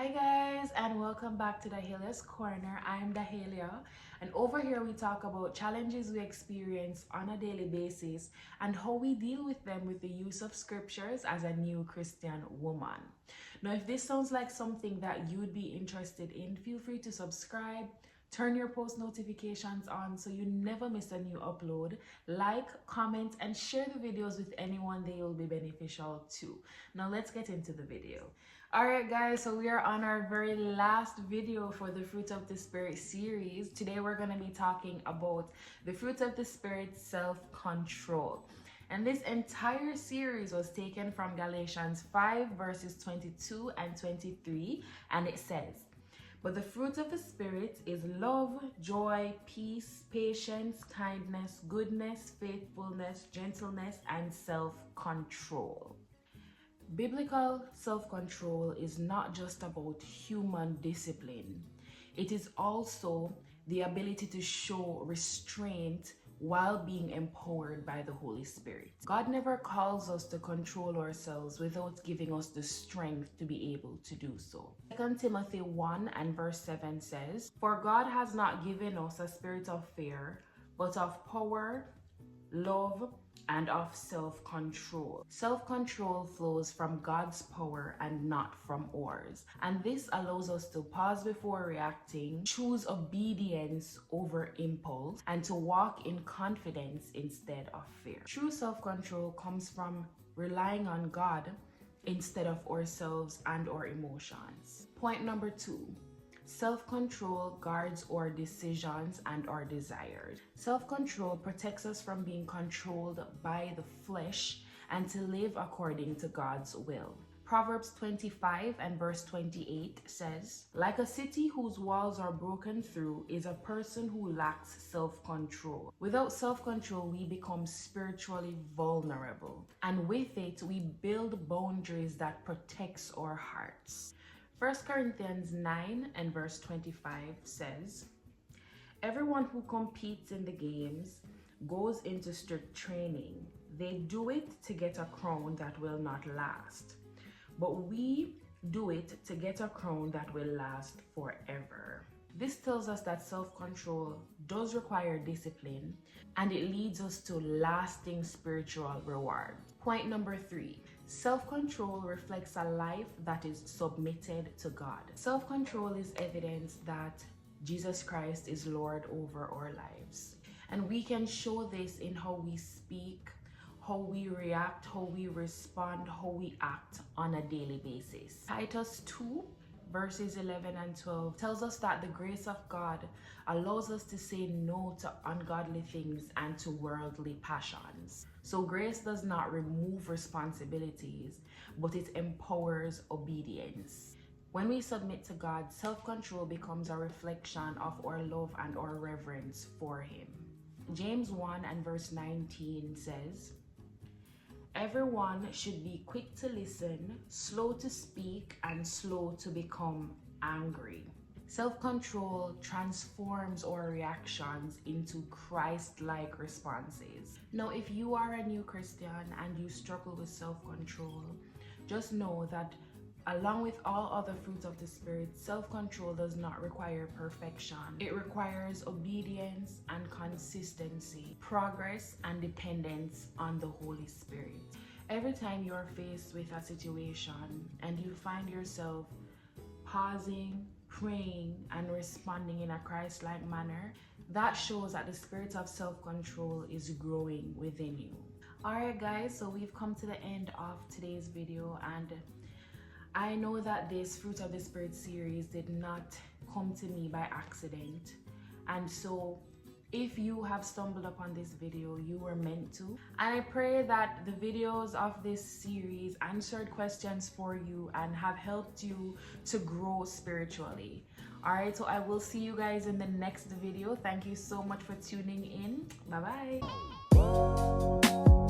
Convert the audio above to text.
Hi guys, and welcome back to DAHALIA'S Corner. I'm Dahalia, and over here we talk about challenges we experience on a daily basis and how we deal with them with the use of scriptures as a new Christian woman. Now, if this sounds like something that you would be interested in, feel free to subscribe, turn your post notifications on so you never miss a new upload. Like, comment, and share the videos with anyone they will be beneficial to. Now let's get into the video. Alright guys, so we are on our very last video for the Fruit of the Spirit series. Today we're going to be talking about the Fruit of the Spirit, self-control. And this entire series was taken from Galatians 5 verses 22 and 23, and it says, "But the fruit of the Spirit is love, joy, peace, patience, kindness, goodness, faithfulness, gentleness, and self-control." Biblical self-control is not just about human discipline. It is also the ability to show restraint while being empowered by the Holy Spirit. God never calls us to control ourselves without giving us the strength to be able to do so. 2 Timothy 1 and verse 7 says, "For God has not given us a spirit of fear, but of power, love, and of self-control." Self-control flows from God's power and not from ours. And this allows us to pause before reacting, choose obedience over impulse, and to walk in confidence instead of fear. True self-control comes from relying on God instead of ourselves and our emotions. Point number 2. Self-control guards our decisions and our desires. Self-control protects us from being controlled by the flesh and to live according to God's will. Proverbs 25 and verse 28 says, "Like a city whose walls are broken through is a person who lacks self-control." Without self-control, we become spiritually vulnerable. And with it, we build boundaries that protects our hearts. 1 Corinthians 9 and verse 25 says, "Everyone who competes in the games goes into strict training. They do it to get a crown that will not last. But we do it to get a crown that will last forever." This tells us that self-control does require discipline, and it leads us to lasting spiritual reward. Point number 3. Self-control reflects a life that is submitted to God. Self-control is evidence that Jesus Christ is Lord over our lives. And we can show this in how we speak, how we react, how we respond, how we act on a daily basis. Titus 2 verses 11 and 12 tells us that the grace of God allows us to say no to ungodly things and to worldly passions. So grace does not remove responsibilities, but it empowers obedience. When we submit to God, self-control becomes a reflection of our love and our reverence for Him. James 1 and verse 19 says, "Everyone should be quick to listen, slow to speak, and slow to become angry." Self-control transforms our reactions into Christ-like responses. Now, if you are a new Christian and you struggle with self-control, just know that along with all other fruits of the Spirit, self-control does not require perfection. It requires obedience and consistency, progress and dependence on the Holy Spirit. Every time you are faced with a situation and you find yourself pausing, praying, and responding in a Christ-like manner, that shows that the spirit of self-control is growing within you. Alright guys, so we've come to the end of today's video, and I know that this Fruit of the Spirit series did not come to me by accident, and so if you have stumbled upon this video, you were meant to. And I pray that the videos of this series answered questions for you and have helped you to grow spiritually. Alright, so I will see you guys in the next video. Thank you so much for tuning in. Bye bye.